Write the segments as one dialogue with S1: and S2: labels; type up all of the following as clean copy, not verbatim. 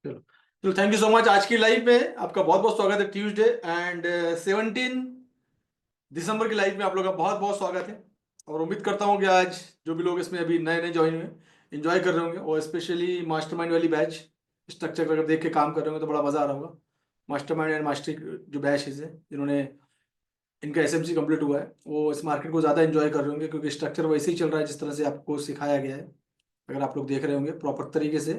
S1: चलो चलो, thank you so much. आज की लाइव में आपका बहुत बहुत स्वागत है। ट्यूसडे एंड 17 दिसंबर की लाइव में आप लोगों का बहुत बहुत स्वागत है। और उम्मीद करता हूँ कि आज जो भी लोग इसमें अभी नए नए ज्वाइन हुए एंजॉय कर रहे होंगे, और स्पेशली मास्टरमाइंड वाली बैच स्ट्रक्चर अगर देख के काम कर रहे होंगे तो बड़ा मजा आ रहा होगा। मास्टरमाइंड एंड मास्टरी जो बैच है जिन्होंने इनका एसएमसी कंप्लीट हुआ है वो इस मार्केट को ज़्यादा एंजॉय कर रहे होंगे, क्योंकि स्ट्रक्चर वैसे ही चल रहा है जिस तरह से आपको सिखाया गया है। अगर आप लोग देख रहे होंगे प्रॉपर तरीके से,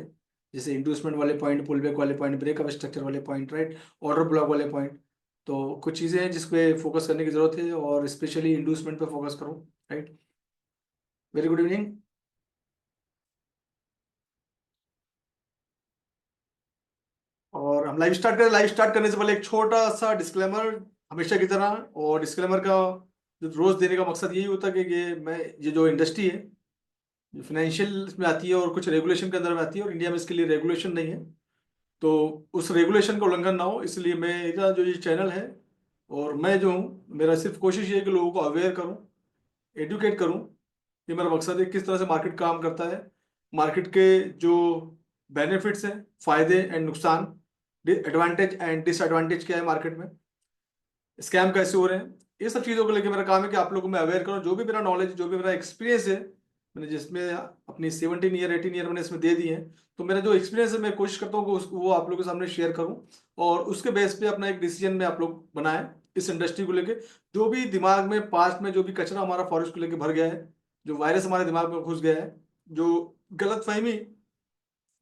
S1: जैसे इंडूसमेंट वाले पॉइंट, पुल बैक वाले पॉइंट, ब्रेकअप स्ट्रक्चर वाले पॉइंट, राइट, ऑर्डर ब्लॉक वाले पॉइंट। तो कुछ चीज़ें हैं जिस पे फोकस करने की जरूरत है, और स्पेशली इंडूसमेंट पे फोकस करो। Right, very good evening. और हम लाइव स्टार्ट करें। लाइव स्टार्ट करने से पहले एक छोटा सा डिस्क्लेमर, हमेशा की तरह। और डिस्क्लेमर का जो रोज देने का मकसद यही होता है कि ये जो इंडस्ट्री है, जो फाइनेंशियल में आती है और कुछ रेगुलेशन के अंदर में आती है, और इंडिया में इसके लिए रेगुलेशन नहीं है, तो उस रेगुलेशन का उल्लंघन ना हो, इसलिए मेरा जो ये चैनल है और मैं जो हूँ, मेरा सिर्फ कोशिश ये है कि लोगों को अवेयर करूँ, एडुकेट करूँ। ये मेरा मकसद है, किस तरह से मार्केट काम करता है, मार्केट के जो बेनिफिट्स हैं, फायदे एंड नुकसान, एडवांटेज एंड डिसएडवांटेज क्या है मार्केट में, स्कैम कैसे हो रहे हैं, ये सब चीज़ों को लेकर मेरा काम है कि आप लोगों को मैं अवेयर करूँ। जो भी मेरा नॉलेज, जो भी मेरा एक्सपीरियंस है, मैंने जिसमें अपनी 17 ईयर 18 ईयर मैंने इसमें दे दिए हैं, तो मेरा जो एक्सपीरियंस है मैं कोशिश करता हूँ कि वो आप लोगों के सामने शेयर करूँ, और उसके बेस पे अपना एक डिसीजन में आप लोग बनाएं इस इंडस्ट्री को लेके। जो भी दिमाग में पास्ट में जो भी कचरा हमारा फॉरेस्ट को लेके भर गया है, जो वायरस हमारे दिमाग में घुस गया है, जो गलत फहमी,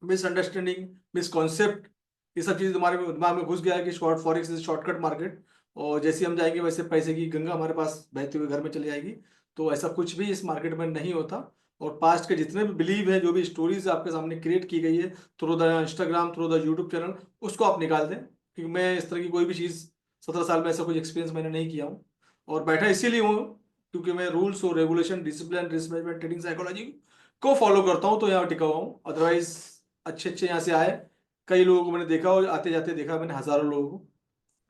S1: मिसअंडरस्टैंडिंग, मिसकॉन्सेप्ट, ये सब चीज़ हमारे दिमाग में घुस गया है कि short forex is shortcut market, और जैसे हम जाएंगे वैसे पैसे की गंगा हमारे पास बहते हुए घर में चली जाएगी। तो ऐसा कुछ भी इस मार्केट में नहीं होता। और पास्ट के जितने भी बिलीव है, जो भी स्टोरीज आपके सामने क्रिएट की गई है through the Instagram, through the YouTube channel, उसको आप निकाल दें, क्योंकि मैं इस तरह की कोई भी चीज़ 17 साल में ऐसा कुछ एक्सपीरियंस मैंने नहीं किया हूँ। और बैठा इसीलिए हूँ क्योंकि मैं रूल्स और regulation, discipline, risk management, trading psychology को फॉलो करता हूँ, तो यहाँ टिका हुआ हूँ। अदरवाइज अच्छे अच्छे यहाँ से आए, कई लोगों को मैंने देखा, और आते जाते देखा मैंने हजारों लोगों को।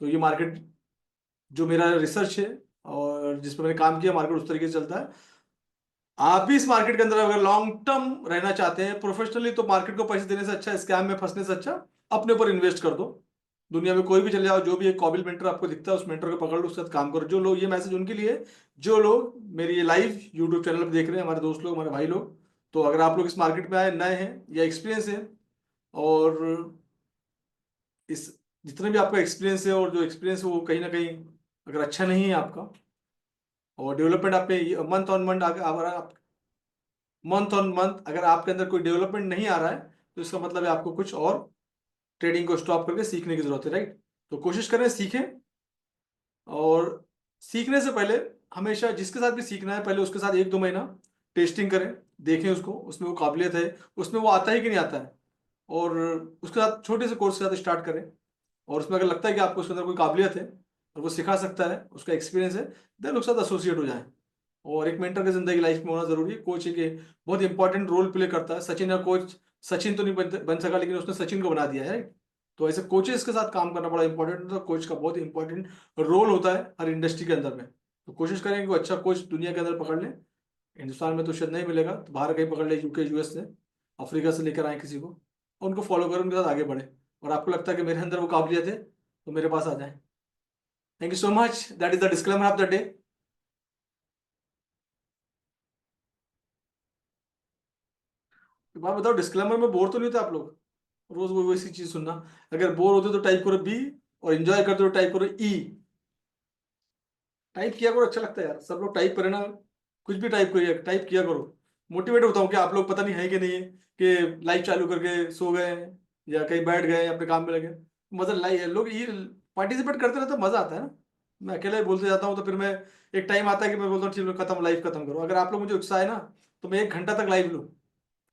S1: तो ये मार्केट जो मेरा रिसर्च है और जिस पर मैंने काम किया, मार्केट उस तरीके से चलता है। आप भी इस मार्केट के अंदर अगर लॉन्ग टर्म रहना चाहते हैं प्रोफेशनली, तो मार्केट को पैसे देने से अच्छा, स्कैम में फंसने से अच्छा अपने ऊपर इन्वेस्ट कर दो। दुनिया में कोई भी चले जाओ, जो भी एक काबिल मेंटर आपको दिखता है उस मेंटर को पकड़ लो, उसके साथ काम करो। जो लोग, ये मैसेज उनके लिए है, जो लोग मेरी ये लाइव यूट्यूब चैनल पर देख रहे हैं, हमारे दोस्त लोग, हमारे भाई लोग। तो अगर आप लोग इस मार्केट में आए, नए हैं या एक्सपीरियंस है, और इस जितने भी आपका एक्सपीरियंस है, और जो एक्सपीरियंस है वो कहीं ना कहीं अगर अच्छा नहीं है आपका, और डेवलपमेंट आप पे मंथ ऑन मंथ, अगर आप मंथ ऑन मंथ अगर आपके अंदर कोई डेवलपमेंट नहीं आ रहा है, तो इसका मतलब है आपको कुछ और ट्रेडिंग को स्टॉप करके सीखने की जरूरत है। राइट, तो कोशिश करें सीखें। और सीखने से पहले हमेशा जिसके साथ भी सीखना है, पहले उसके साथ 1-2 महीना टेस्टिंग करें, देखें उसको, उसमें वो काबिलियत है, उसमें वो आता है कि नहीं आता है। और उसके साथ छोटे से कोर्स के साथ स्टार्ट करें, और उसमें अगर लगता है कि आपको उसके अंदर कोई काबिलियत है और वो सिखा सकता है, उसका एक्सपीरियंस है, देन उसके साथ एसोसिएट हो जाए। और एक मेंटर की जिंदगी लाइफ में होना जरूरी है। कोच एक बहुत इंपॉर्टेंट रोल प्ले करता है। सचिन का कोच, सचिन तो नहीं बन सका, लेकिन उसने सचिन को बना दिया है। राइट, तो ऐसे कोचेस के साथ काम करना बड़ा इंपॉर्टेंट होता है। कोच का बहुत इंपॉर्टेंट रोल होता है हर इंडस्ट्री के अंदर में। तो कोशिश करेंगे कि वो अच्छा कोच दुनिया के अंदर पकड़ लें। हिंदुस्तान में तो शायद नहीं मिलेगा, तो बाहर कहीं पकड़ ले, यूके, यूएस से, अफ्रीका से लेकर आए किसी को, और उनको फॉलो करें, उनके साथ आगे बढ़े। और आपको लगता है कि मेरे अंदर वो काबिलियत है, तो मेरे पास आ जाए। Thank you so much, that is the disclaimer of the day. बात बताओ, डिस्क्लेमर में बोर तो नहीं होते आप लोग? रोज वो वैसी चीज सुनना। अगर बोर होते तो टाइप करो बी, और एंजॉय करते तो टाइप करो ई। टाइप किया करो, अच्छा लगता है यार, सब लोग टाइप करें ना। कुछ भी टाइप करिए, टाइप किया करो। मोटिवेट होता हूँ कि आप लोग पता नहीं है कि नहीं है, कि लाइव चालू करके सो गए, या कहीं बैठ गए अपने काम में लगे। मजा लाइव लोग ये पार्टिसिपेट करते रहते, मजा आता है ना। मैं अकेला ही बोलते जाता हूँ, तो फिर मैं, एक टाइम आता है कि मैं बोलता हूँ चलो खत्म, लाइव खत्म करो। अगर आप लोग मुझे उत्साह है ना, तो मैं 1 घंटा तक लाइव लूँ।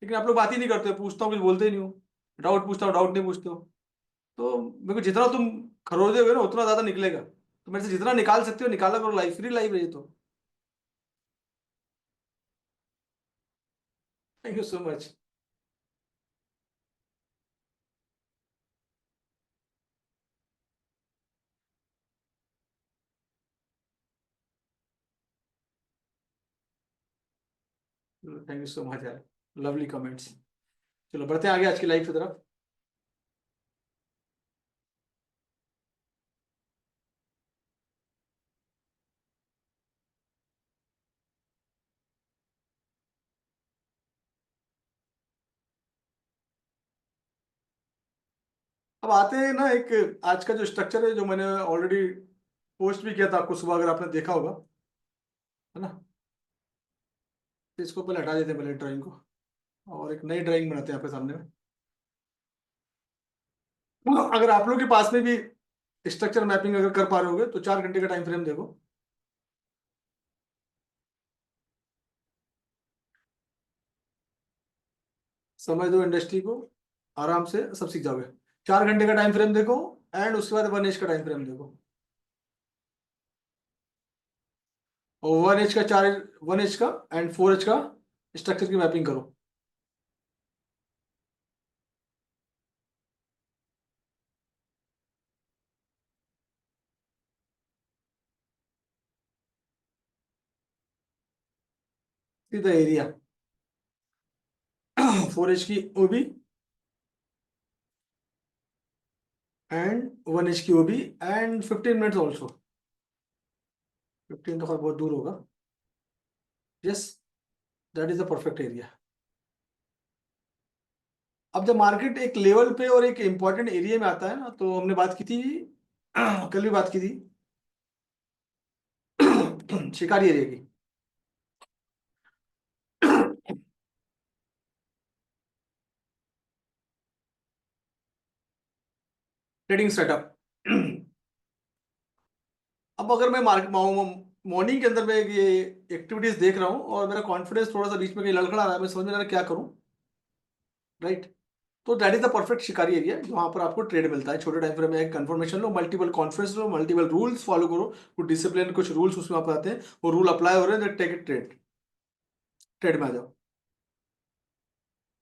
S1: लेकिन आप लोग बात ही नहीं करते, पूछता हूँ कुछ बोलते ही नहीं हो, डाउट पूछता हूँ डाउट नहीं पूछते हो। तो मेरे को जितना तुम खरोदे हुए ना उतना ज्यादा निकलेगा, तो मेरे से जितना निकाल सकते हो निकाला करो। लाइफ फ्री लाइफ है ये तो। Thank you so much. Thank you so much यार, लवली कमेंट्स। चलो बढ़ते हैं आगे आज की लाइफ की तरफ। अब आते हैं ना, एक आज का जो स्ट्रक्चर है जो मैंने ऑलरेडी पोस्ट भी किया था आपको सुबह, अगर आपने देखा होगा, है ना। तो इसको पहले हटा देते हैं, पहले ड्राइंग को, और एक नई ड्राइंग बनाते हैं आपके सामने में। अगर आप लोग के पास में भी स्ट्रक्चर मैपिंग अगर कर पा रहे होगे तो 4 घंटे का टाइम फ्रेम देखो। समझ दो इंडस्ट्री को, आराम से सब सीख जाओगे। 4 घंटे का टाइम फ्रेम देखो, एंड उसके बाद 1 एच का टाइम फ्रेम देखो। और 1 एच का 1 एच का एंड 4 एच का स्ट्रक्चर की मैपिंग करो। सीधा एरिया 4 एच की ओबी एंड 1 एच की ओबी एंड 15 मिनट्स ऑल्सो। 15 तो खैर बहुत दूर होगा। Yes, that is the perfect area. अब जब मार्केट एक लेवल पे और एक इंपॉर्टेंट एरिया में आता है ना, तो हमने बात की थी कल भी बात की थी शिकारी एरिया की। Trading setup. अब अगर मैं मार्केट मॉर्निंग के अंदर में ये एक्टिविटीज देख रहा हूँ और मेरा कॉन्फिडेंस थोड़ा सा बीच में कहीं लड़खड़ा रहा है, मैं समझ में आ रहा है क्या करूँ, राइट। तो दैट इज द परफेक्ट शिकारी एरिया, जहाँ पर आपको ट्रेड मिलता है छोटे टाइम फ्रेम में। एक कंफर्मेशन लो, मल्टीपल कॉन्फ्रेंस लो, मल्टीपल रूल्स फॉलो करो, कुछ डिसिप्लिन, कुछ रूल्स उसमें आप आते हैं, वो रूल अप्लाई हो रहे हैं, टेक इट ट्रेड, ट्रेड में आ जाओ।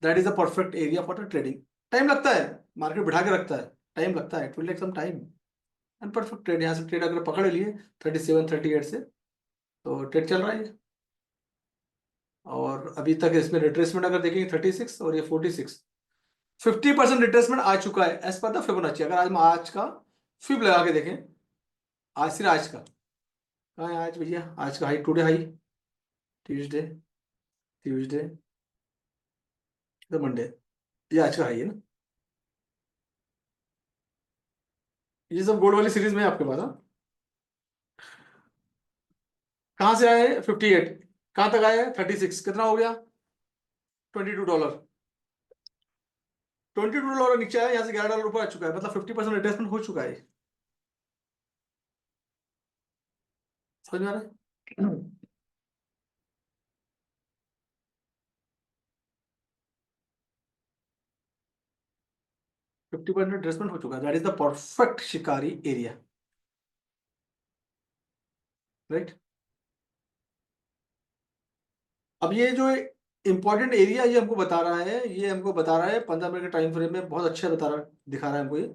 S1: That is the perfect area for the trading. Time लगता है, मार्केट बिठा के रखता है, टाइम लगता है, it will take some time. And perfect trade, यहाँ से ट्रेड अगर पकड़ लिए 37-38 से, तो ट्रेड चल रहा है। और अभी तक इसमें रिट्रेसमेंट अगर देखेंगे 36 और ये 46, 50% रिट्रेसमेंट आ चुका है एज पर द फिबोनाची। अगर आज हम आज का फिब लगा के देखें, आज सिर्फ आज का, कहाँ है आज भैया, आज का high, today high, Tuesday, Tuesday, तो मंडे, ये आज का हाई है ना। ये सब गोल्ड वाली सीरीज में है आपके पास, हाँ। कहाँ से आए 58, कहाँ तक आए 36, कितना हो गया $22। $22 नीचे आया, यहाँ से $11 ऊपर आ चुका है, मतलब 50% रिट्रेसमेंट हो चुका है। समझ में आ रहा है। 50% रिट्रेसमेंट हो चुका है, दैट इज द परफेक्ट शिकारी एरिया, राइट। अब ये जो इंपॉर्टेंट एरिया ये हमको बता रहा है, ये हमको बता रहा है 15 मिनट के टाइम फ्रेम में, बहुत अच्छा बता रहा, दिखा रहा है हमको ये।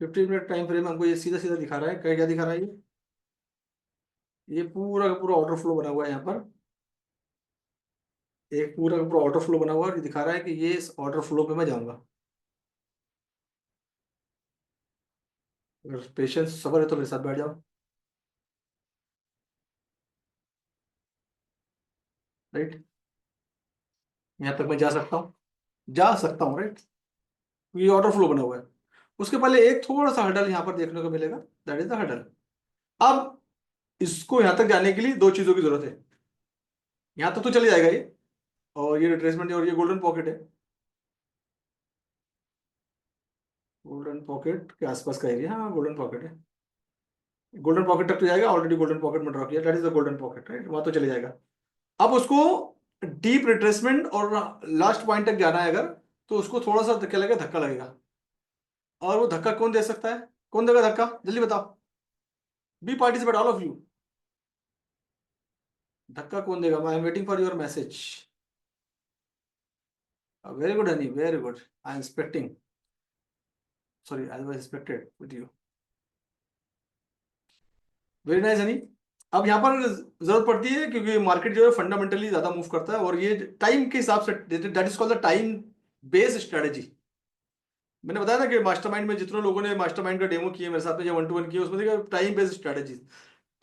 S1: 15 मिनट टाइम फ्रेम में हमको ये सीधा सीधा दिखा रहा है, क्या क्या दिखा रहा है ये पूरा का पूरा ऑर्डर फ्लो बना हुआ है यहाँ पर। एक पूरा का पूरा ऑर्डर फ्लो बना हुआ है, ये दिखा रहा है कि ये इस ऑर्डर फ्लो पे मैं जाऊंगा। अगर पेशेंस सबर है तो मेरे साथ बैठ जाओ, राइट। यहाँ तक मैं जा सकता हूँ, जा सकता हूँ, राइट। ये ऑर्डर फ्लो बना हुआ है। उसके पहले एक थोड़ा सा हडल यहाँ पर देखने को मिलेगा, दैट इज द हडल। अब इसको यहाँ तक जाने के लिए दो चीजों की जरूरत है। यहाँ तक तो चले जाएगा ये, और ये रिट्रेसमेंट है, और ये गोल्डन पॉकेट है, गोल्डन पॉकेट के आसपास का एरिया, हाँ गोल्डन पॉकेट है। गोल्डन पॉकेट तक तो जाएगा, ऑलरेडी गोल्डन पॉकेट में ड्रॉ किया, that is the golden pocket, right, वहां तो चले जाएगा। अब उसको डीप रिट्रेसमेंट और लास्ट पॉइंट तक जाना है अगर, तो उसको थोड़ा सा धक्का लगेगा, धक्का लगेगा। और वो धक्का कौन दे सकता है, कौन देगा धक्का, जल्दी बताओ, be participate all of you. धक्का कौन देगा, I am waiting for your message. Very good honey, very good, I am expecting, sorry I was expected with you, very nice honey. अब यहाँ पर जरूरत पड़ती है क्योंकि मार्केट जो है फंडामेंटली ज्यादा मूव करता है, और ये टाइम के हिसाब से, that is called the time based strategy. मैंने बताया ना कि मास्टरमाइंड में जितने लोगों ने मास्टरमाइंड का डेमो किए मेरे साथ में, या 1-to-1 किए, उसमें देखा time based strategy.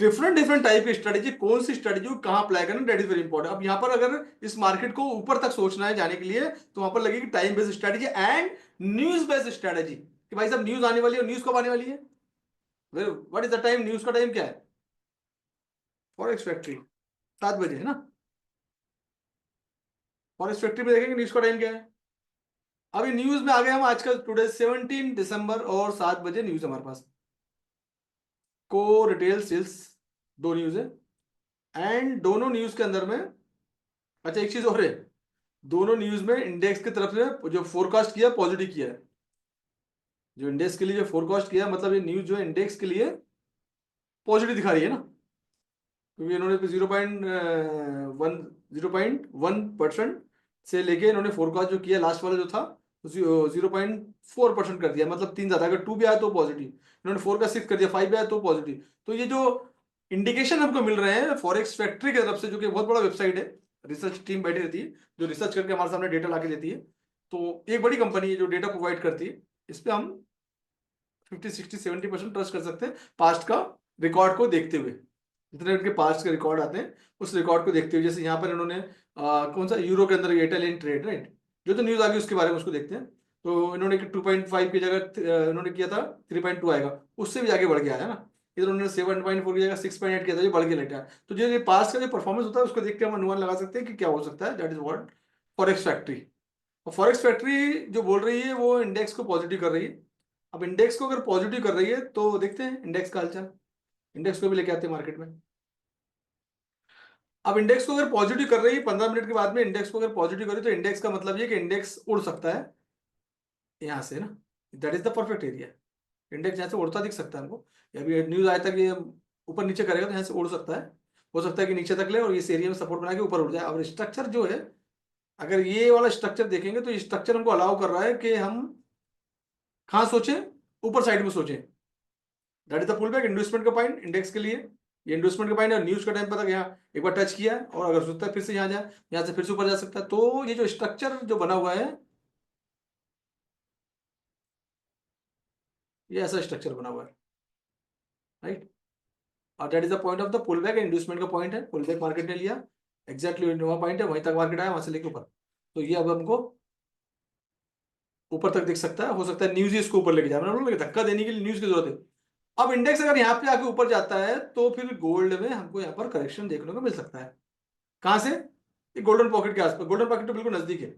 S1: Different different type की स्ट्रेटेजी, कौन सी स्ट्रेटेजी को कहाँ अप्लाई करना, दैट इज वेरी इंपॉर्टेंट। अब यहाँ पर अगर इस मार्केट को ऊपर तक सोचना है जाने के लिए, तो वहां पर लगेगी time based strategy and news based strategy, कि भाई साहब न्यूज आने वाली है, न्यूज कब आने वाली है, what is the time, news का टाइम क्या है, फॉरेक्स फैक्ट्री 7 बजे है ना, फॉरेक्स फैक्ट्री में देखेंगे न्यूज का टाइम क्या है। अभी न्यूज में आ गए हम आजकल, टुडे 17 दिसंबर, और 7 बजे न्यूज हमारे पास, को रिटेल सेल्स, दो न्यूज है, एंड दोनों न्यूज के अंदर में, अच्छा एक चीज और है, दोनों न्यूज में इंडेक्स की तरफ से जो फोरकास्ट किया पॉजिटिव किया है, जो इंडेक्स के लिए जो फोरकास्ट किया है, मतलब ये न्यूज जो है इंडेक्स के लिए पॉजिटिव दिखा रही है ना, क्योंकि इन्होंने 0.1% से लेके इन्होंने फोरकास्ट जो किया लास्ट वाला जो था 0.4% कर दिया, मतलब 3 ज्यादा, अगर 2 भी आया तो पॉजिटिव, इन्होंने 4 का 6 कर दिया, 5 भी आया तो पॉजिटिव। तो ये जो इंडिकेशन हमको मिल रहे हैं फॉरेक्स फैक्ट्री की तरफ से, जो कि बहुत बड़ा वेबसाइट है, रिसर्च टीम बैठी रहती है जो रिसर्च करके हमारे सामने डेटा लाके देती है, तो एक बड़ी कंपनी है जो डेटा प्रोवाइड करती है, इस पे हम 50 60 70% ट्रस्ट कर सकते हैं पास्ट का रिकॉर्ड को देखते हुए, जितने उनके पास्ट के रिकॉर्ड आते हैं उस रिकॉर्ड को देखते हुए। जैसे यहाँ पर इन्होंने कौन सा यूरो के अंदर इटालियन ट्रेड, राइट, जो तो न्यूज आ गई उसके बारे में उसको देखते हैं, तो इन्होंने 2.5 की जगह इन्होंने किया था 3.2 आएगा, उससे भी आगे बढ़ के आया ना, इधर उन्होंने 7.4 की जगह 6.8 किया था, जो बढ़ के लेटा है। तो जो ये पास्ट का जो परफॉर्मेंस होता है उसको देख के हम अनुमान लगा सकते हैं कि क्या हो सकता है, that is what forex factory. और फॉरेक्स फैक्ट्री जो बोल रही है वो इंडेक्स को पॉजिटिव कर रही है। अब इंडेक्स को अगर पॉजिटिव कर रही है तो देखते हैं इंडेक्स का हालचाल, इंडेक्स को भी लेके आते हैं मार्केट में। अब इंडेक्स को अगर पॉजिटिव कर रही है 15 मिनट के बाद में, इंडेक्स को अगर पॉजिटिव करी तो इंडेक्स का मतलब ये कि इंडेक्स उड़ सकता है यहाँ से ना, that is the perfect area, index यहाँ से उड़ता दिख सकता है हमको, अभी न्यूज आया था कि ऊपर नीचे करेगा तो यहाँ से उड़ सकता है, हो सकता है कि नीचे तक ले और इस एरिया में सपोर्ट बना के ऊपर उड़ जाए। अब स्ट्रक्चर जो है, अगर ये वाला स्ट्रक्चर देखेंगे तो ये स्ट्रक्चर हमको अलाउ कर रहा है कि हम कहाँ सोचें, ऊपर साइड में सोचें, that is the pull back investment का पॉइंट इंडेक्स के लिए, ये इन्वेस्टमेंट का पॉइंट है। न्यूज का टाइम पता यहाँ एक बार टच किया है और अगर सोचता है फिर से यहाँ जाए, यहाँ से फिर से ऊपर जा सकता है। तो ये जो स्ट्रक्चर जो बना हुआ है, ये ऐसा स्ट्रक्चर बना हुआ है, राइट, और that is the point of the pull back, investment का पॉइंट है, पुल बैक मार्केट ने लिया एग्जैक्टली वहाँ पॉइंट है, वहीं तक मार्केट आया, वहां से लेके ऊपर, तो ये अब हमको ऊपर तक दिख सकता है, हो सकता है न्यूज ही इसको ऊपर लेके जाए, मतलब धक्का देने के लिए न्यूज की जरूरत है। अब इंडेक्स अगर यहाँ पे आके ऊपर जाता है तो फिर गोल्ड में हमको यहाँ पर करेक्शन देखने को मिल सकता है, कहाँ से, ये गोल्डन पॉकेट के आसपास, गोल्डन पॉकेट तो बिल्कुल नजदीक है,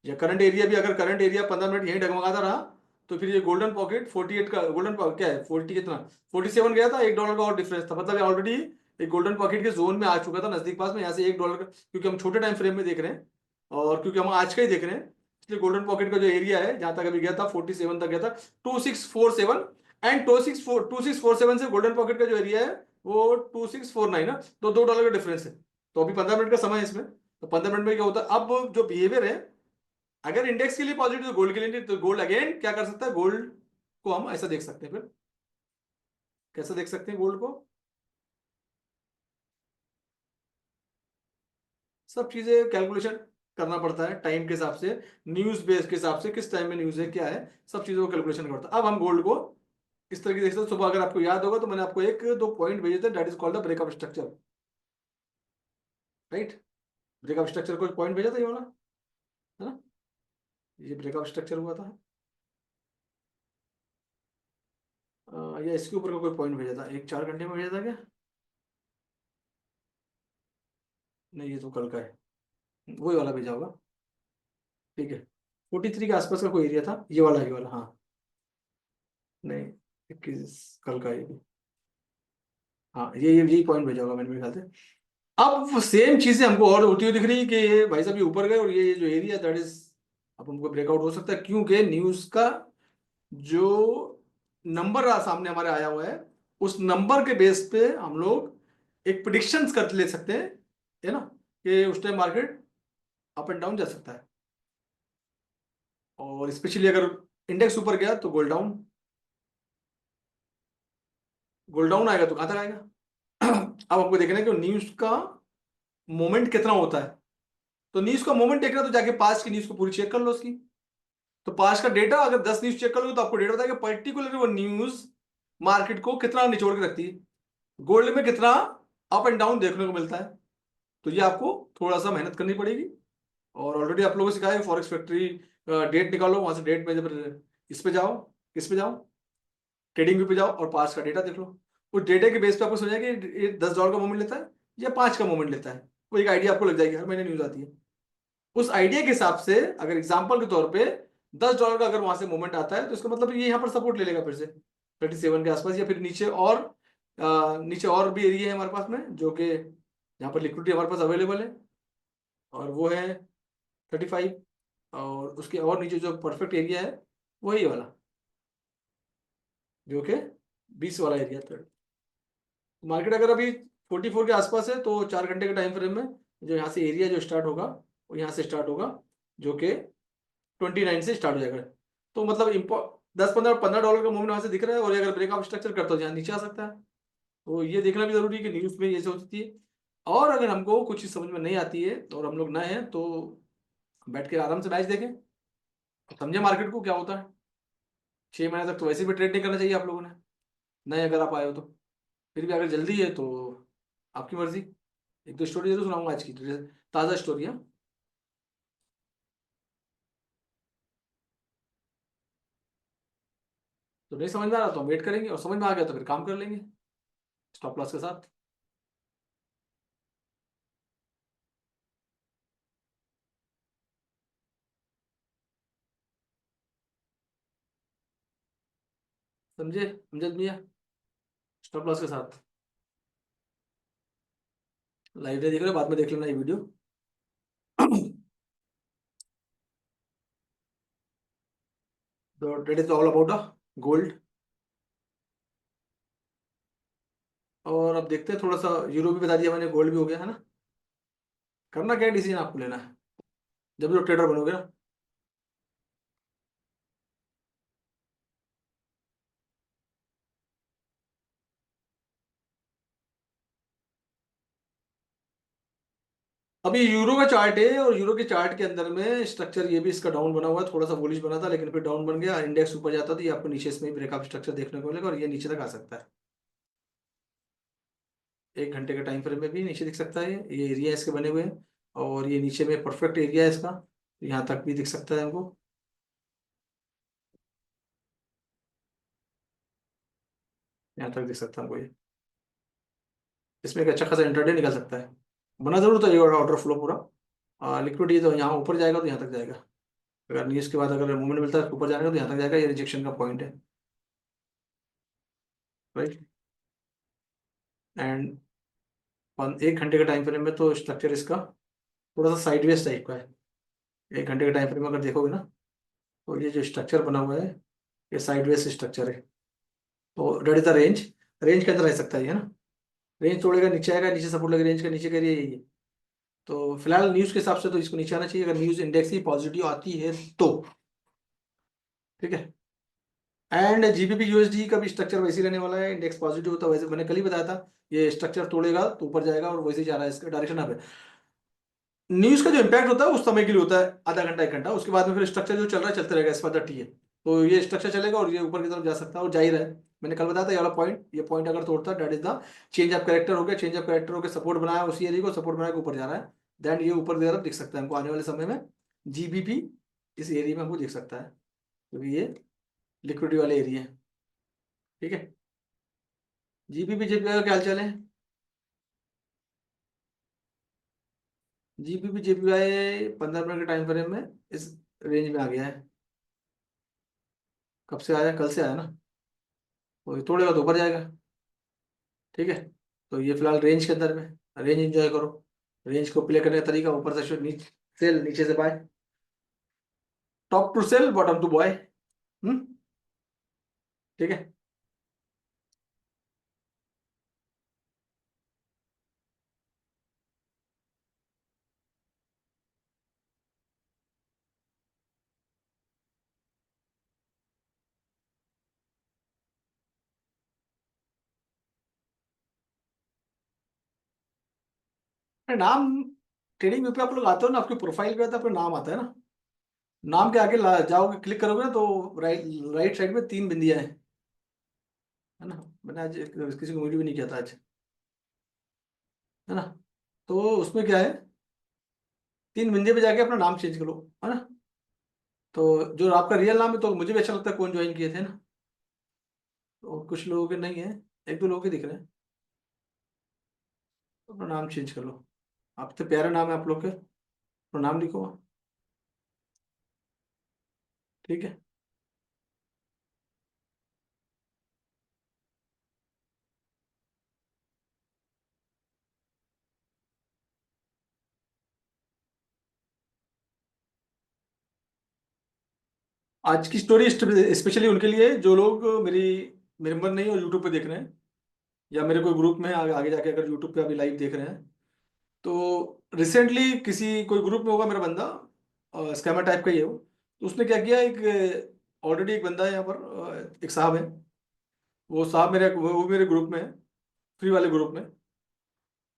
S1: या करंट एरिया भी, अगर करंट एरिया 15 मिनट यहीं डगमगाता रहा तो फिर ये गोल्डन पॉकेट 48 का, गोल्डन पॉकेट क्या है 40 कितना 47 गया था, $1 का और डिफरेंस था, मतलब ऑलरेडी एक गोल्डन पॉकेट के जोन में आ चुका था नजदीक पास में, यहाँ से $1 का, क्योंकि हम छोटे टाइम फ्रेम में देख रहे हैं और क्योंकि हम आज का ही देख रहे हैं, इसलिए गोल्डन पॉकेट का जो एरिया है जहां तक अभी गया था 47 तक गया था, 2647, एंड 2647 से गोल्डन पॉकेट का जो एरिया है वो 2649 ना, तो $2 का डिफरेंस है। तो अभी 15 मिनट का समय है इसमें, तो 15 मिनट में क्या होता है, अब जो बिहेवियर है, अगर इंडेक्स के लिए पॉजिटिव तो गोल्ड के लिए नहीं, तो गोल्ड अगेन क्या कर सकता है, गोल्ड को हम ऐसा देख सकते हैं, फिर कैसा देख सकते हैं गोल्ड को, सब चीजें कैलकुलेशन करना पड़ता है टाइम के हिसाब से, न्यूज बेस के हिसाब से, किस टाइम में न्यूज है क्या है, सब चीजों को कैलकुलेशन करता है। अब हम गोल्ड को इस तरह की देख सकते हैं। सुबह अगर आपको याद होगा तो मैंने आपको एक दो पॉइंट भेजे थे, that is called the breakup structure, right, breakup structure को पॉइंट भेजा था ये वाला, है ना, ये ब्रेकअप स्ट्रक्चर हुआ था, या इसके ऊपर का कोई पॉइंट भेजा था, एक 4 घंटे में भेजा था क्या, नहीं ये तो कल का है, वही वाला भेजा होगा, ठीक है, 43 के आसपास का कोई एरिया था, ये वाला हाँ, नहीं 21 कल का ये भी, हाँ ये यही पॉइंट भेजा होगा मैंने मेरे ख्याल से। अब सेम चीजें हमको और होती हुई दिख रही है कि ये भाई साहब ये ऊपर गए और ये जो एरिया दैट इज, अब हमको ब्रेकआउट हो सकता है, क्योंकि न्यूज का जो नंबर सामने हमारे आया हुआ है उस नंबर के बेस पे हम लोग एक प्रिडिक्शंस कर ले सकते हैं, है ना, कि उस time market up and down जा सकता है, और स्पेशली अगर इंडेक्स ऊपर गया तो गोल्ड डाउन, गोल्ड डाउन आएगा तो कहां तक आएगा। अब हमको देखना है कि न्यूज का मोमेंट कितना होता है, तो न्यूज का मोमेंट देखना तो जाके पास्ट की न्यूज को पूरी चेक कर लो उसकी, तो पास्ट का डेटा अगर 10 न्यूज चेक कर लो तो आपको डेटा बताएगा पर्टिकुलर वो न्यूज मार्केट को कितना निचोड़ के रखती है। गोल्ड में कितना अप एंड डाउन देखने को मिलता है, तो ये आपको थोड़ा सा मेहनत करनी पड़ेगी। और ऑलरेडी आप लोगों को सिखाया है फॉरेक्स फैक्ट्री, डेट निकालो वहां से, डेट में जब इस पे जाओ, किस पे जाओ, ट्रेडिंग व्यू पे जाओ और पास का डेटा देख लो। उस डेटा के बेस पे आपको समझ आएगा कि ये $10 का मोमेंट लेता है या 5 का मोमेंट लेता है, वो एक आइडिया आपको लग जाएगी, हर महीने न्यूज आती है। उस आइडिया के हिसाब से अगर एग्जाम्पल के तौर पे $10 का अगर वहां से मूवमेंट आता है, तो इसका मतलब ये यहाँ पर सपोर्ट ले लेगा फिर से 37 के आसपास, या फिर नीचे और नीचे और भी एरिया है हमारे पास में, जो कि यहाँ पर लिक्विडिटी हमारे पास अवेलेबल है, और वो है 35। और उसके और नीचे जो परफेक्ट एरिया है वही वाला, जो कि 20 वाला एरिया था। मार्केट अगर अभी 44 के आसपास है, तो 4 घंटे के टाइम फ्रेम में जो यहाँ से एरिया जो स्टार्ट होगा, वो यहाँ से स्टार्ट होगा, जो कि 29 से स्टार्ट हो जाएगा। तो मतलब 10-15 $15 का मूवमेंट वहां से दिख रहा है, और अगर ब्रेकआउट स्ट्रक्चर करता हो यहाँ नीचे आ सकता है। तो ये देखना भी जरूरी है कि न्यूज में ये सोचती है। और अगर हमको कुछ चीज समझ में नहीं आती है और हम लोग नए हैं, तो बैठ के आराम से मैच देखें, समझे मार्केट को क्या होता है। 6 महीने तक तो वैसे भी ट्रेड नहीं करना चाहिए आप लोगों ने, नए अगर आप आए हो तो। फिर भी अगर जल्दी है तो आपकी मर्जी। एक दो स्टोरी जरूर सुनाऊंगा आज की, ताज़ा स्टोरी है। तो नहीं समझ में आ रहा तो हम वेट करेंगे, और समझ में आ गया तो फिर काम कर लेंगे स्टॉप लॉस के साथ। समझे अमजद मियाँ, स्टॉप लॉस के साथ। लाइव देख रहे हो, बाद में देख लेना ये वीडियो। तो that is all about gold. और अब देखते हैं, थोड़ा सा यूरो भी बता दिया मैंने, गोल्ड भी हो गया है ना। करना क्या डिसीजन आपको लेना है जब लोग ट्रेडर बनोगे ना। अभी यूरो का चार्ट है, और यूरो के चार्ट के अंदर में स्ट्रक्चर ये भी इसका डाउन बना हुआ है, थोड़ा सा बुलिश बना था लेकिन फिर डाउन बन गया, इंडेक्स ऊपर जाता था, ये आपको नीचे इसमें ब्रेकअप स्ट्रक्चर देखने को मिलेगा, और ये नीचे तक आ सकता है। 1 घंटे के टाइम फ्रेम में भी नीचे दिख सकता है, ये एरिया इसके बने हुए हैं, और ये नीचे में परफेक्ट एरिया है इसका, यहाँ तक भी दिख सकता है हमको, यहाँ तक दिख सकता है हमको ये। इसमें एक अच्छा खासा इंटरडे निकल सकता है, बना जरूर तो ये ऑर्डर फ्लो पूरा। लिक्विडिटी तो यहाँ ऊपर जाएगा तो यहाँ तक जाएगा, अगर न्यूज़ के बाद अगर मूवमेंट मिलता है तो ऊपर जाएगा तो यहाँ तक जाएगा, ये रिजेक्शन का पॉइंट है। राइट। एंड 1 घंटे के टाइम फ्रेम में तो स्ट्रक्चर इसका थोड़ा सा साइडवेज टाइप का है। 1 घंटे के टाइम फ्रेम में अगर देखोगे ना, तो ये जो स्ट्रक्चर बना हुआ है, ये साइडवेज स्ट्रक्चर है। तो that is the range, range के अंदर रह सकता है ये, है ना। रेंज तोड़ेगा नीचे आएगा, नीचे सपोर्ट लगे, रेंज का नीचे करिए यही है। तो फिलहाल न्यूज़ के हिसाब से तो इसको नीचे आना चाहिए, अगर न्यूज़ इंडेक्स ही पॉजिटिव आती है तो। ठीक है। एंड जीबीपी यूएसडी का भी स्ट्रक्चर वैसे ही रहने वाला है, इंडेक्स पॉजिटिव होता है, वैसे मैंने कल ही बताया था, ये स्ट्रक्चर तोड़ेगा तो ऊपर जाएगा, और वैसे ही जा रहा है इसका डायरेक्शन अब। न्यूज का जो इम्पैक्ट होता है उस समय के लिए होता है, आधा घंटा 1 घंटा, उसके बाद में फिर स्ट्रक्चर जो चल रहा है चलते रहेगा, इस पर टी है। तो ये स्ट्रक्चर चलेगा और ये ऊपर की तरफ जा सकता है, और जा ही रहा है। मैंने कल बताया था ये वाला पॉइंट, ये पॉइंट अगर तोड़ता है, that is the change of character हो गया, चेंज ऑफ कैरेक्टर होकर सपोर्ट बनाया, उसी एरिया को सपोर्ट बना के ऊपर जा रहा है। देन ये ऊपर की तरफ दिख सकता है हमको आने वाले समय में, जीबीपी इस एरिया में हमको दिख सकता है, क्योंकि ये लिक्विडिटी वाले एरिया है। ठीक है। जीबीपी जेपीआई का क्या हाल चाल है। जीबीपी जेपीआई 15 मिनट के टाइम फ्रेम में इस रेंज में आ गया है। कब से आया, कल से आया ना, वो तोड़ेगा तो ऊपर जाएगा। ठीक है। तो ये फिलहाल रेंज के अंदर में, रेंज एंजॉय करो। रेंज को प्ले करने का तरीका, ऊपर से नीचे सेल, नीचे से buy, top to sell, bottom to buy. हम्म। ठीक है। नाम, ट्रेडिंग व्यू पे आप लोग आते हो ना, आपके प्रोफाइल पे आता है, आपका नाम आता है ना, नाम के आगे जाओगे, क्लिक करोगे ना, तो राइट, राइट साइड में 3 बिंदियां हैं, है ना। मैंने आज किसी को वीडियो भी नहीं किया था आज। है ना। तो उसमें क्या है, 3 बिंदे पे जाके अपना नाम चेंज करो, है ना। तो जो आपका रियल नाम है, तो मुझे भी अच्छा लगता है, कौन ज्वाइन किए थे ना। तो कुछ लोगों के नहीं है, 1-2 लोगों के दिख रहे हैं। तो अपना नाम चेंज कर लो। आप तो प्यारे नाम है आप लोग के, अपना नाम लिखो वहाँ, ठीक है। आज की स्टोरी स्पेशली उनके लिए जो लोग मेरी मेंबर नहीं और यूट्यूब पे देख रहे हैं, या मेरे कोई ग्रुप में है, आगे आगे जाके अगर यूट्यूब पे अभी लाइव देख रहे हैं। तो रिसेंटली किसी कोई ग्रुप में होगा मेरा बंदा, स्कैमर टाइप का ही है वो। तो उसने क्या किया, एक ऑलरेडी एक बंदा है यहाँ पर, एक साहब है। वो साहब मेरे वो मेरे ग्रुप में है, फ्री वाले ग्रुप में।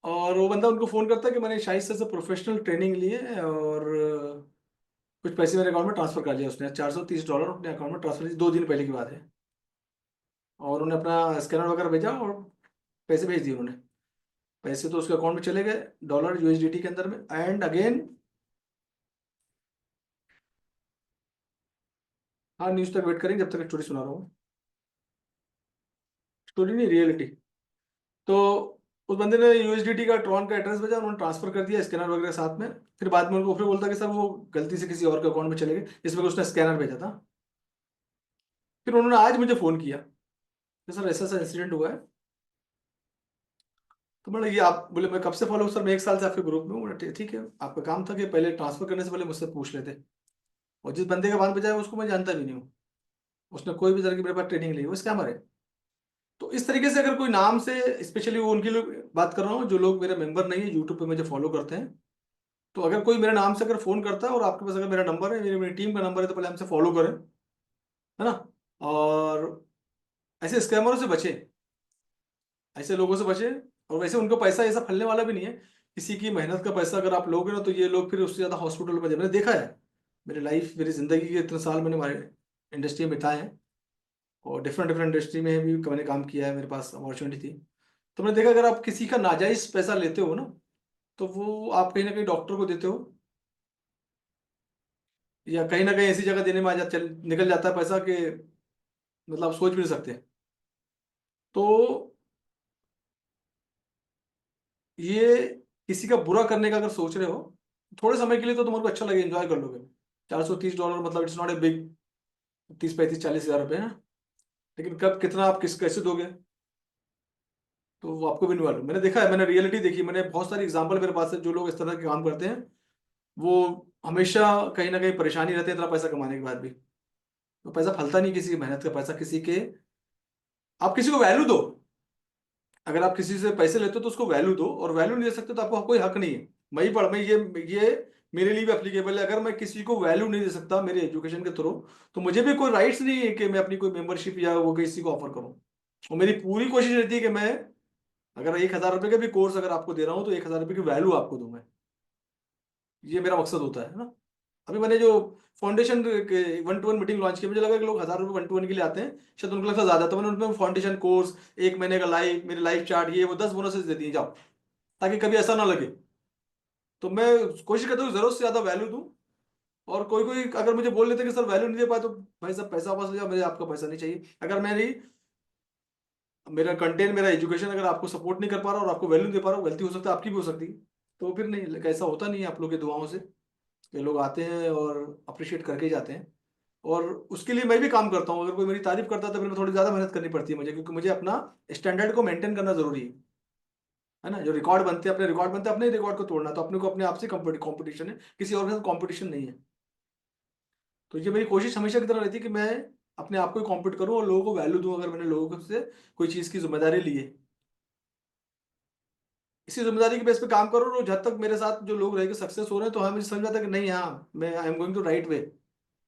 S1: और वो बंदा उनको फ़ोन करता है कि मैंने शायद से प्रोफेशनल ट्रेनिंग ली है, और कुछ पैसे मेरे अकाउंट में ट्रांसफ़र कर दिया उसने, $430 अपने अकाउंट में ट्रांसफ़र, 2 दिन पहले की बात है। और उन्होंने अपना स्कैनर वगैरह भेजा और पैसे भेज दिए उन्होंने। पैसे तो उसके अकाउंट में चले गए, डॉलर यूएसडीटी के अंदर में। एंड अगेन, हाँ, न्यूज़ तक वेट करेंगे जब तक स्टोरी सुना रहा हूँ। स्टोरी नहीं, रियलिटी। तो उस बंदे ने यूएसडीटी का ट्रॉन का एड्रेस भेजा, उन्होंने ट्रांसफर कर दिया स्कैनर वगैरह साथ में। फिर बाद में उनको फिर बोलता कि सर वो गलती से किसी और के अकाउंट में चले गए, जिसमें कि उसने स्कैनर भेजा था। फिर उन्होंने आज मुझे फ़ोन किया कि सर ऐसा ऐसा इंसिडेंट हुआ है। तो मैंने ये आप बोले मैं कब से फॉलो सर, मैं 1 साल से आपके ग्रुप में हूँ। बोला, ठीक है, आपका काम था कि पहले ट्रांसफर करने से पहले मुझसे पूछ लेते। और जिस बंदे का बात बजाय उसको मैं जानता भी नहीं हूँ, उसने कोई भी तरह की मेरे पास ट्रेनिंग ली, वो स्कैमर है। तो इस तरीके से अगर कोई नाम से, स्पेशली वो उनके लिए बात कर रहा हूँ जो लोग मेरे मेंबर नहीं है, यूट्यूब पे मुझे फॉलो करते हैं। तो अगर कोई मेरे नाम से अगर फ़ोन करता है और आपके पास अगर मेरा नंबर है, मेरी मेरी टीम का नंबर है, तो पहले हमसे फॉलो करें, है ना। और ऐसे स्कैमरों से बचें, ऐसे लोगों से बचें। और वैसे उनको पैसा ऐसा फलने वाला भी नहीं है। किसी की मेहनत का पैसा अगर आप लोगे ना, तो ये लोग फिर उससे ज़्यादा हॉस्पिटल में मैंने देखा है। मेरी लाइफ, मेरी ज़िंदगी के इतने साल मैंने हमारे इंडस्ट्री में बिताए हैं, और डिफरेंट डिफरेंट इंडस्ट्री में भी मैंने काम किया है, मेरे पास अपॉर्चुनिटी थी। तो मैंने देखा, अगर आप किसी का नाजायज़ पैसा लेते हो ना, तो वो आप कहीं ना कहीं डॉक्टर को देते हो, या कहीं ना कहीं ऐसी जगह देने में निकल जाता है पैसा कि मतलब आप सोच भी नहीं सकते। तो ये किसी का बुरा करने का अगर सोच रहे हो, थोड़े समय के लिए तो तुम्हारे को अच्छा लगे, एंजॉय कर लोगे। $430 मतलब इट्स नॉट ए बिग, 30, 35, 40 हज़ार रुपये है। लेकिन कब कितना आप कैसे दोगे, तो वो आपको भी नहीं मालूम। मैंने देखा है, मैंने रियलिटी देखी, मैंने बहुत सारे एग्जाम्पल मेरे पास है जो लोग इस तरह के काम करते हैं। वो हमेशा कहीं ना कहीं परेशानी रहते हैं इतना पैसा कमाने के बाद भी। तो पैसा फलता नहीं, किसी की मेहनत का पैसा, किसी के, आप किसी को वैल्यू दो। अगर आप किसी से पैसे लेते हो तो उसको वैल्यू दो, और वैल्यू नहीं दे सकते तो आपको कोई हक नहीं है। मैं ये मेरे लिए भी एप्लीकेबल है। अगर मैं किसी को वैल्यू नहीं दे सकता मेरे एजुकेशन के थ्रू, तो मुझे भी कोई राइट्स नहीं है कि मैं अपनी कोई मेंबरशिप या वो किसी को ऑफर करूं। और मेरी पूरी कोशिश रहती है कि मैं, अगर 1,000 रुपये का भी कोर्स अगर आपको दे रहा हूँ, तो 1,000 रुपये की वैल्यू आपको दूं मैं। ये मेरा मकसद होता है ना। अभी मैंने जो फाउंडेशन के 1-to-1 मीटिंग लॉन्च की, मुझे लगा कि लोग 1,000 रुपये 1-to-1 के लिए आते हैं, शायद उनको लगता ज्यादा। तो मैंने उनमें फाउंडेशन कोर्स, 1 महीने का लाइव, मेरे लाइव चार्ट, ये वो 10 बोनसेस दे दिए, जाओ, ताकि कभी ऐसा ना लगे। तो मैं कोशिश करता हूँ जरूरत से ज्यादा वैल्यू दूं। और कोई कोई अगर मुझे बोल लेते हैं कि सर वैल्यू नहीं दे पाए, तो भाई साहब पैसा वापस ले जाओ, मुझे आपका पैसा नहीं चाहिए। अगर मेरा कंटेंट, मेरा एजुकेशन अगर आपको सपोर्ट नहीं कर पा रहा और आपको वैल्यू दे पा रहा हूँ, गलती हो सकता है, आपकी भी हो सकती है। तो फिर नहीं, ऐसा होता नहीं है आप लोग की दुआओं से। ये लोग आते हैं और अप्रिशिएट करके ही जाते हैं। और उसके लिए मैं भी काम करता हूँ। अगर कोई मेरी तारीफ करता है तो फिर मैं थोड़ी ज़्यादा मेहनत करनी पड़ती है मुझे, क्योंकि मुझे अपना स्टैंडर्ड को मेंटेन करना जरूरी है ना। जो रिकॉर्ड बनते हैं, अपने रिकॉर्ड बनते हैं, अपने रिकॉर्ड को तोड़ना, तो अपने को अपने आप से कंपटीशन है, किसी और के साथ कंपटीशन नहीं है। तो ये मेरी कोशिश हमेशा की तरह रहती है कि मैं अपने आप को ही कॉम्पीट करूँ और लोगों को वैल्यू दूँ, अगर मैंने लोगों से कोई चीज़ की जिम्मेदारी ली है। इसी जिम्मेदारी के बेस पे काम करो, और जब तक मेरे साथ जो लोग रहेंगे सक्सेस हो रहे हैं, तो हाँ, मुझे समझ आता है कि नहीं, हाँ, मैं I am going to right way.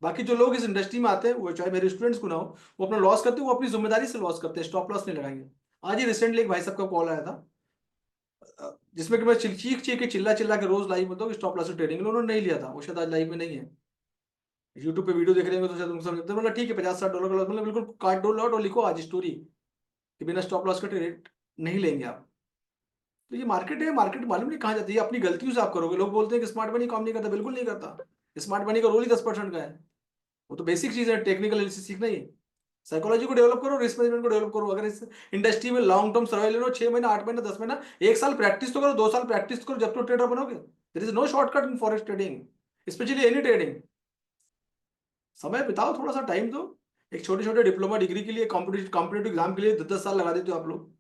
S1: बाकी जो लोग इस इंडस्ट्री में आते हैं, वो चाहे मेरे स्टूडेंट्स को ना हो, वो अपना लॉस करते हैं, वो अपनी जिम्मेदारी से लॉस करते हैं, स्टॉप लॉस नहीं लगाएंगे। आज ही रिसेंटली एक भाई साहब का कॉल आया था, जिसमें कि मैं चीख चीख के चिल्ला चिल्ला के रोज लाइव बताऊँ स्टॉप लॉस ट्रेडिंग, उन्होंने नहीं लिया था, वो शायद आज लाइव में नहीं है। यूट्यूब पे वीडियो देख रहे होंगे तो शायद उनको समझ आता है। बोला ठीक है, $50-60 का लॉस, मतलब बिल्कुल काट डो लॉट और लिखो आज स्टोरी कि बिना स्टॉप लॉस का ट्रेड नहीं लेंगे आप। तो ये मार्केट है, मार्केट मालूम नहीं कहाँ जाती है, अपनी गलतियों से आप करोगे। लोग बोलते हैं कि स्मार्ट मनी काम नहीं करता, बिल्कुल नहीं करता। स्मार्ट मनी का रोल ही 10% का है। वो तो बेसिक चीज है, टेक्निकल एनालिसिस सीखना ही है। साइकोलॉजी को डेवलप करो, रिस्क मैनेजमेंट को डेवलप करो। अगर इस इंडस्ट्री में लॉन्ग टर्म सर्वाइवल ले लो, 6 महीना, 8 महीना, 10 महीना, 1 साल प्रैक्टिस तो करो, 2 साल प्रैक्टिस करो, जब तो ट्रेडर बनोगे। There is no shortcut in forex trading, specially any trading. समय बिताओ, थोड़ा सा टाइम दो। एक छोटे छोटे डिप्लोमा डिग्री के लिए, कॉम्पिटेटिव एग्जाम के लिए 10-10 साल लगा देते हो आप लोग।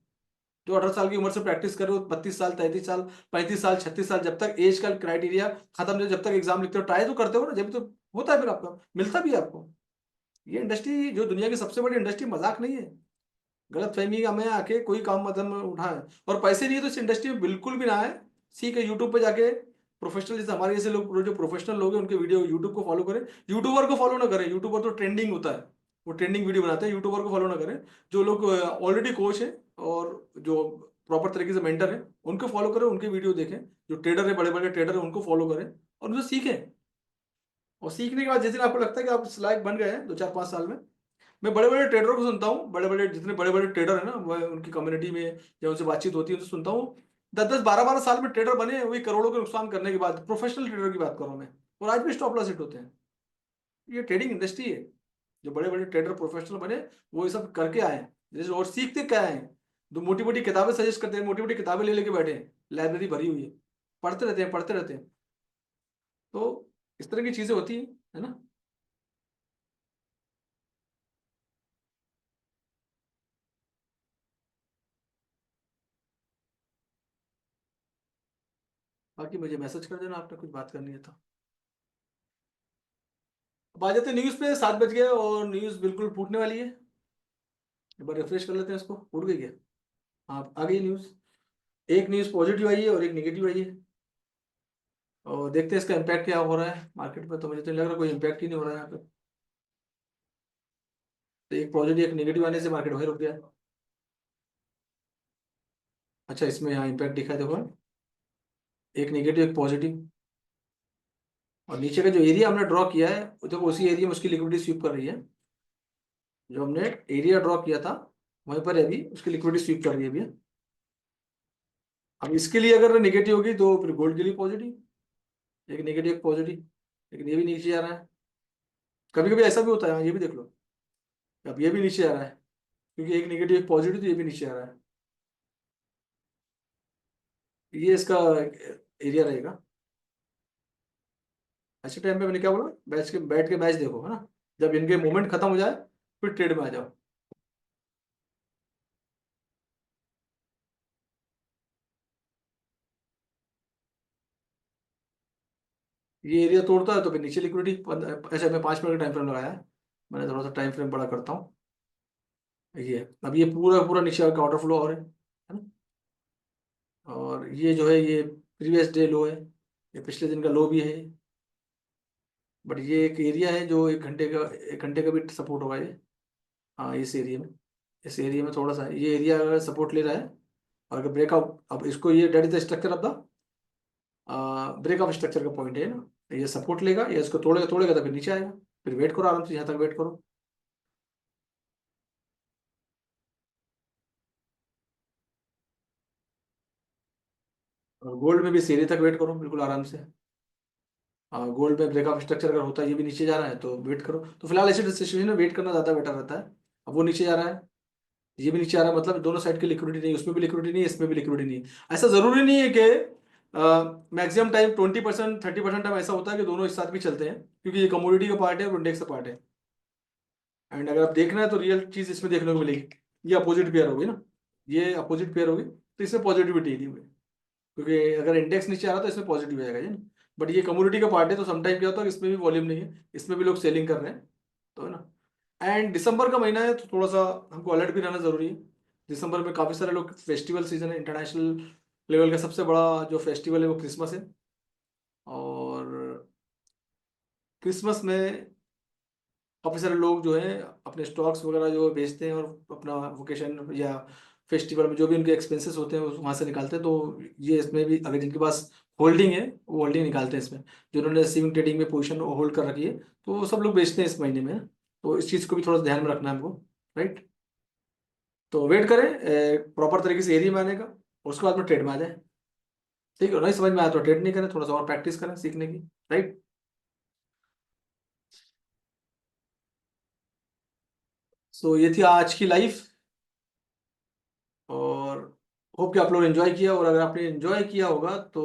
S1: जो 18 साल की उम्र से प्रैक्टिस कर रहे हो, 32 साल, 33 साल, 35 साल, 36 साल, जब तक एज का क्राइटेरिया खत्म नहीं, जब तक एग्जाम लिखते हो, ट्राई तो करते हो ना, जब तो होता है फिर आपका, मिलता भी है आपको। ये इंडस्ट्री जो दुनिया की सबसे बड़ी इंडस्ट्री मजाक नहीं है। गलत फहमी का में आके कोई काम मतलब उठाए, और पैसे नहीं है तो इस इंडस्ट्री में बिल्कुल भी ना है। सीखे यूट्यूब पे जाके, प्रोफेशनल जैसे हमारे जैसे लोग, जो प्रोफेशनल लोग हैं, उनके वीडियो यूट्यूब को फॉलो करें। यूट्यूबर को फॉलो ना करें, यूट्यूबर तो ट्रेंडिंग होता है, वो ट्रेंडिंग वीडियो बनाते हैं। यूट्यूबर को फॉलो ना करें। जो लोग ऑलरेडी कोच हैं और जो प्रॉपर तरीके से मेंटर हैं, उनको फॉलो करें, उनके वीडियो देखें। जो ट्रेडर है, बड़े बड़े ट्रेडर है, उनको फॉलो करें और उनसे सीखें। और सीखने के बाद जिस दिन आपको लगता है कि आप इस लायक बन गए हैं 2-4-5 साल में, मैं बड़े बड़े ट्रेडरों को सुनता हूँ, बड़े बड़े जितने बड़े बड़े ट्रेडर है ना, वो उनकी कम्युनिटी में जब उनसे बातचीत होती है तो सुनता हूँ, 10-10, 12-12 साल में ट्रेडर बने, वही करोड़ों के नुकसान करने के बाद, प्रोफेशनल ट्रेडर की बात कर रहा हूँ मैं, और आज भी स्टॉप लॉस हिट होते हैं। ये ट्रेडिंग इंडस्ट्री है। जो बड़े बड़े ट्रेडर प्रोफेशनल बने, वो ये सब करके आए हैं, जैसे, और सीखते क्या है। जो मोटी मोटी किताबें सजेस्ट करते हैं, मोटी मोटी किताबें ले लेके बैठे हैं, लाइब्रेरी भरी हुई है, पढ़ते रहते हैं, पढ़ते रहते हैं। तो इस तरह की चीजें होती है ना। बाकी मुझे मैसेज कर देना, आपने कुछ बात करनी है तो। अब आ जाते न्यूज़ पे, 7 बज गए और न्यूज़ बिल्कुल फूटने वाली है। एक बार रिफ्रेश कर लेते हैं इसको, फूट गई क्या? हाँ, आ गई न्यूज़। एक न्यूज़ पॉजिटिव आई है और एक नेगेटिव आई है, और देखते हैं इसका इम्पैक्ट क्या हो रहा है मार्केट पे। तो मुझे तो नहीं लग रहा कोई इम्पैक्ट ही नहीं हो रहा है यहाँ पे। तो एक पॉजिटिव एक नेगेटिव आने से मार्केट वही रुक गया। अच्छा, इसमें यहाँ इम्पैक्ट दिखा है, देखो, एक नेगेटिव एक पॉजिटिव। और नीचे का जो एरिया हमने ड्रॉ किया है, वो देखो, उसी एरिया में उसकी लिक्विडिटी स्वीप कर रही है। जो हमने एरिया ड्रॉ किया था, वहीं पर अभी उसकी लिक्विडिटी स्वीप कर रही है अभी। अब इसके लिए अगर नेगेटिव होगी तो फिर गोल्ड के लिए पॉजिटिव, एक नेगेटिव एक पॉजिटिव, लेकिन ये भी नीचे जा रहा है। कभी कभी ऐसा भी होता है, हाँ, ये भी देख लो, अब ये भी नीचे आ रहा है, क्योंकि एक नेगेटिव एक पॉजिटिव, तो ये भी नीचे आ रहा है। ये इसका एरिया रहेगा। अच्छे टाइम पे मैंने क्या बोला, बैठ के मैच देखो, है ना। जब इनके मूवमेंट खत्म हो जाए, फिर ट्रेड में आ जाओ। ये एरिया तोड़ता है तो फिर नीचे लिक्विडिटी, ऐसे मैं 5 मिनट का टाइम फ्रेम लगाया है। मैंने थोड़ा सा टाइम फ्रेम बड़ा करता हूँ। ये अब ये पूरा पूरा नीचे आकर ऑर्डर फ्लो हो रहा है ना। और ये जो है, ये प्रीवियस डे लो है, ये पिछले दिन का लो भी है। बट ये एक एरिया है जो 1 घंटे का भी सपोर्ट होगा ये। हाँ, इस एरिया में थोड़ा सा ये एरिया अगर सपोर्ट ले रहा है, और अगर ब्रेकआउट, अब इसको, ये that is the structure of the breakup, structure का पॉइंट है ना। ये सपोर्ट लेगा, या इसको तोड़ेगा, तोड़ेगा तो फिर नीचे आएगा। फिर वेट करो आराम से, यहाँ तक वेट करो। और गोल्ड में भी इस एरिया तक वेट करो, बिल्कुल आराम से। गोल्ड में ब्रेकअप स्ट्रक्चर अगर होता है, ये भी नीचे जा रहा है, तो वेट करो। तो फिलहाल ऐसे सिचुएशन में वेट करना ज़्यादा बेटर रहता है। अब वो नीचे जा रहा है, ये भी नीचे आ रहा है, मतलब दोनों साइड की लिक्विडिटी नहीं, उसमें भी लिक्विडिटी नहीं, इसमें भी लिक्विडिटी नहीं। ऐसा जरूरी नहीं है कि मैक्सिमम टाइम 20%, 30% टाइम ऐसा होता है कि दोनों एक साथ भी चलते हैं, क्योंकि ये कमोडिटी का पार्ट है और इंडेक्स का पार्ट है। एंड अगर आप देखना है तो रियल चीज इसमें देखने को मिलेगी। ये अपोजिट पेयर होगी ना, ये अपोजिट पेयर होगी, तो इसमें पॉजिटिविटी नहीं हुई, क्योंकि अगर इंडेक्स नीचे आ रहा है तो इसमें पॉजिटिव आएगा ये ना। बट ये कम्युनिटी का पार्ट है, तो समटाइम क्या होता है कि इसमें भी वॉल्यूम नहीं है, इसमें भी लोग सेलिंग कर रहे हैं, तो है ना। एंड दिसंबर का महीना है, तो थोड़ा सा हमको अलर्ट भी रहना जरूरी है। दिसंबर में काफी सारे लोग, फेस्टिवल सीजन है, इंटरनेशनल लेवल का सबसे बड़ा जो फेस्टिवल है वो क्रिसमस है। और क्रिसमस में काफ़ी सारे लोग जो है अपने स्टॉक्स वगैरह जो बेचते हैं, और अपना वोकेशन या फेस्टिवल में जो भी उनके एक्सपेंसेस होते हैं वहाँ से निकालते हैं। तो ये इसमें भी, अगर जिनके पास होल्डिंग है, वो होल्डिंग निकालते हैं इसमें। जिन्होंने स्विंग ट्रेडिंग में पोजीशन होल्ड कर रखी है, तो वो सब लोग बेचते हैं इस महीने में। तो इस चीज़ को भी थोड़ा सा ध्यान में रखना है हमको, राइट। तो वेट करें प्रॉपर तरीके से एरिया में आने का, उसके बाद में ट्रेड में आ जाए। ठीक है, नहीं समझ में आया तो ट्रेड नहीं करें, थोड़ा सा और प्रैक्टिस करें सीखने की। राइट। सो ये थी आज की लाइफ, और होप कि आप लोग एंजॉय किया, और अगर आपने एंजॉय किया होगा तो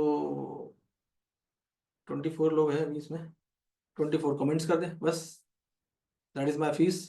S1: 24 लोग हैं अभी इसमें, 24 कमेंट्स कर दें बस। That is my fees.